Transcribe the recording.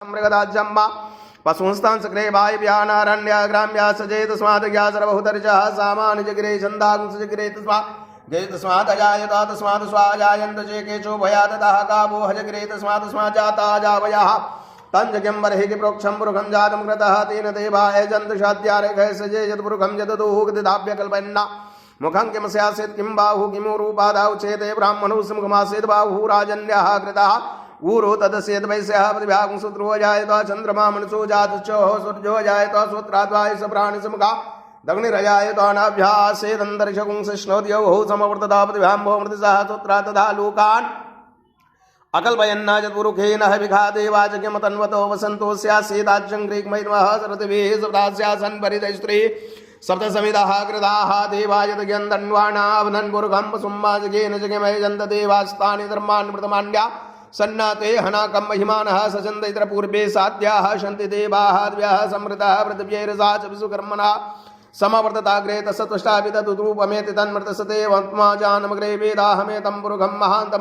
मृगदाजम्मा पशुंस्तां सक्रे वायव्यानारण्य ग्राम्या सजेत स्मादज्ञा सर्वहुतर्चः सामान्यजगिरे छन्दांसजगिरे तस्मात् अजायत तस्मात् स्वाजायन्त चेकेचो भया ततः कावो हजगिरे तस्मात् स्वाजाता जावयः तंजज्ञं बर्हिः प्रोक्षं पुरुखं जातं कृतः तेन देवा यजन्तशाद्यारेखः सजे यत्पुरुखं यददुः गदिदाभ्यकल्पयन्ना मुखं किं स्यासीत् किं बाहुः किमु रूपादाौ चेते ब्राह्मणो सुमुखमासीत् बाहुः राजन्यः कृतः ऊरो तदस्येत वैश्यः प्रतिभागं सूत्रो जायत चन्द्रमा मनसो जातश्चोः सूर्यो जायत सूत्राद्वाय स प्राणिसमुखा दग्निरजायत अनाभ्यासेदन्तरिक्षगुं सृष्णोद्यौः समवर्तता प्रतिभाम्भो मृतिसः सूत्रा तथा लोकान् अकल्पयन्नाजत्पुरुखेन विघादेवाचक्यमतन्वतो वसन्तो स्यासीदाज्यं ग्रीक्मैर्मः सरतिभिः सप्तास्यासन् परितैस्त्री सप्तसमिदः कृताः देवायतज्ञन्दन्वाणावनन् पुरुखं सुम्माजगेन जगमयजन्त देवास्तानि धर्मान् मृतमान्या सन्नाते हनाकं महिमानः सचन्द पूर्वे साध्याः शन्ति देवाः द्व्यः समृतः पृथिव्यैरसा च विश्वकर्मणा समवर्तताग्रे तत्सत्वष्टाभिदतुरूपमेति तन्मृतसते वत्मा जानमग्रे वेदाहमेतं पुरुखं महान्तम्